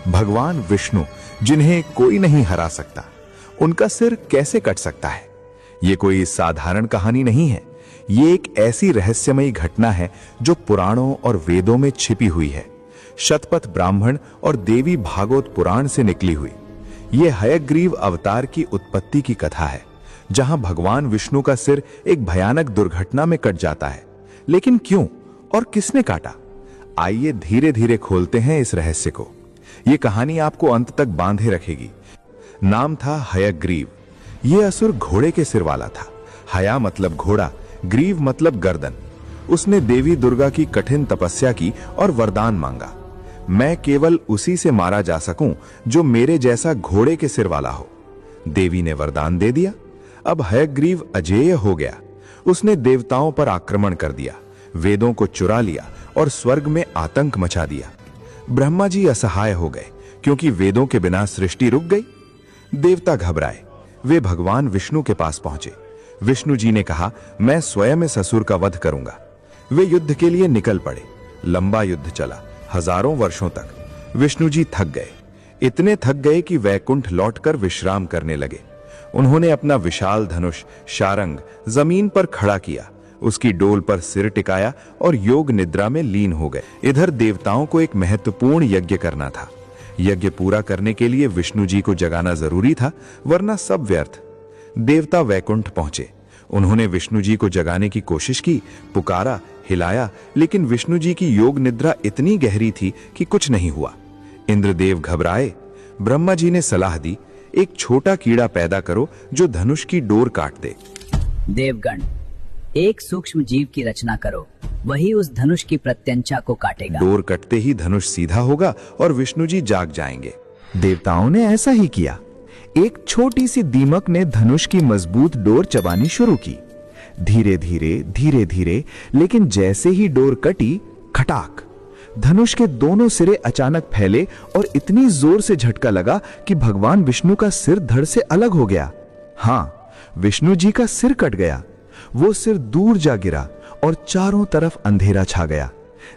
भगवान विष्णु जिन्हें कोई नहीं हरा सकता, उनका सिर कैसे कट सकता है? ये कोई साधारण कहानी नहीं है। ये एक ऐसी रहस्यमयी घटना है जो पुराणों और वेदों में छिपी हुई है। शतपथ ब्राह्मण और देवी भागवत पुराण से निकली हुई ये हयग्रीव अवतार की उत्पत्ति की कथा है, जहां भगवान विष्णु का सिर एक भयानक दुर्घटना में कट जाता है। लेकिन क्यों और किसने काटा? आइए धीरे धीरे खोलते हैं इस रहस्य को। ये कहानी आपको अंत तक बांधे रखेगी। नाम था हयग्रीव। ये असुर घोड़े के सिर वाला था। हया मतलब घोड़ा, ग्रीव मतलब गर्दन। उसने देवी दुर्गा की कठिन तपस्या की और वरदान मांगा, मैं केवल उसी से मारा जा सकूं जो मेरे जैसा घोड़े के सिर वाला हो। देवी ने वरदान दे दिया। अब हयग्रीव अजेय हो गया। उसने देवताओं पर आक्रमण कर दिया, वेदों को चुरा लिया और स्वर्ग में आतंक मचा दिया। ब्रह्मा जी असहाय हो गए क्योंकि वेदों के बिना सृष्टि रुक गई। देवता घबराए। वे भगवान विष्णु के पास पहुंचे। विष्णु जी ने कहा, मैं स्वयं इस असुर का वध करूंगा। वे युद्ध के लिए निकल पड़े। लंबा युद्ध चला, हजारों वर्षों तक। विष्णु जी थक गए, इतने थक गए कि वैकुंठ लौटकर विश्राम करने लगे। उन्होंने अपना विशाल धनुष शारंग जमीन पर खड़ा किया, उसकी डोल पर सिर टिकाया और योग निद्रा में लीन हो गए। इधर देवताओं को एक महत्वपूर्ण यज्ञ करना था। यज्ञ पूरा करने के लिए विष्णु जी को जगाना जरूरी था, वरना सब व्यर्थ। देवता वैकुंठ पहुंचे। उन्होंने विष्णु जी को जगाने की कोशिश की, पुकारा, हिलाया, लेकिन विष्णु जी की योग निद्रा इतनी गहरी थी कि कुछ नहीं हुआ। इंद्रदेव घबराए। ब्रह्मा जी ने सलाह दी, एक छोटा कीड़ा पैदा करो जो धनुष की डोर काट दे। देवगण, एक सूक्ष्म जीव की रचना करो, वही उस धनुष की प्रत्यंचा को काटेगा। डोर कटते ही धनुष सीधा होगा और विष्णु जी जाग जाएंगे। देवताओं ने ऐसा ही किया। एक छोटी सी दीमक ने धनुष की मजबूत डोर चबानी शुरू की। धीरे धीरे, लेकिन जैसे ही डोर कटी, खटाक, धनुष के दोनों सिरे अचानक फैले और इतनी जोर से झटका लगा कि भगवान विष्णु का सिर धड़ से अलग हो गया। हाँ, विष्णु जी का सिर कट गया। वो सिर दूर जा गिरा और चारों तरफ अंधेरा छा गया।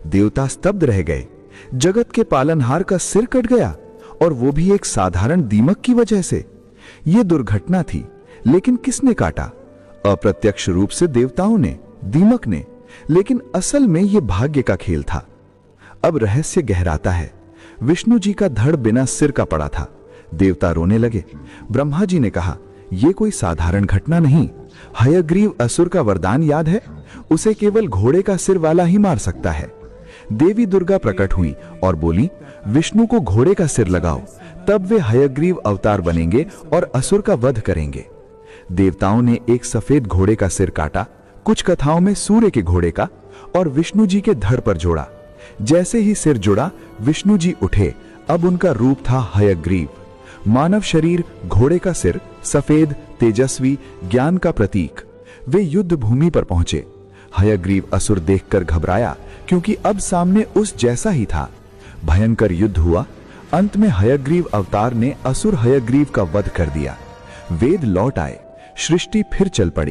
देवता स्तब्ध रह गए। जगत के पालनहार का सिर कट गया, और वो भी एक साधारण दीमक की वजह से। ये दुर्घटना थी, लेकिन किसने काटा? अप्रत्यक्ष रूप से देवताओं ने, दीमक ने, लेकिन असल में यह भाग्य का खेल था। अब रहस्य गहराता है। विष्णु जी का धड़ बिना सिर का पड़ा था। देवता रोने लगे। ब्रह्मा जी ने कहा, यह कोई साधारण घटना नहीं। हयग्रीव असुर का वरदान याद है? उसे केवल घोड़े का सिर वाला ही मार सकता है। देवी दुर्गा प्रकट हुई और बोली, विष्णु को घोड़े का सिर लगाओ, तब वे हयग्रीव अवतार बनेंगे और असुर का वध करेंगे। देवताओं ने एक सफेद घोड़े का सिर काटा, कुछ कथाओं में सूर्य के घोड़े का, और विष्णु जी के धड़ पर जोड़ा। जैसे ही सिर जुड़ा, विष्णु जी उठे। अब उनका रूप था हयग्रीव। मानव शरीर, घोड़े का सिर, सफेद, तेजस्वी, ज्ञान का प्रतीक। वे युद्ध भूमि पर पहुंचे। हयग्रीव असुर देखकर घबराया, क्योंकि अब सामने उस जैसा ही था। भयंकर युद्ध हुआ। अंत में हयग्रीव अवतार ने असुर हयग्रीव का वध कर दिया। वेद लौट आए, सृष्टि फिर चल पड़ी।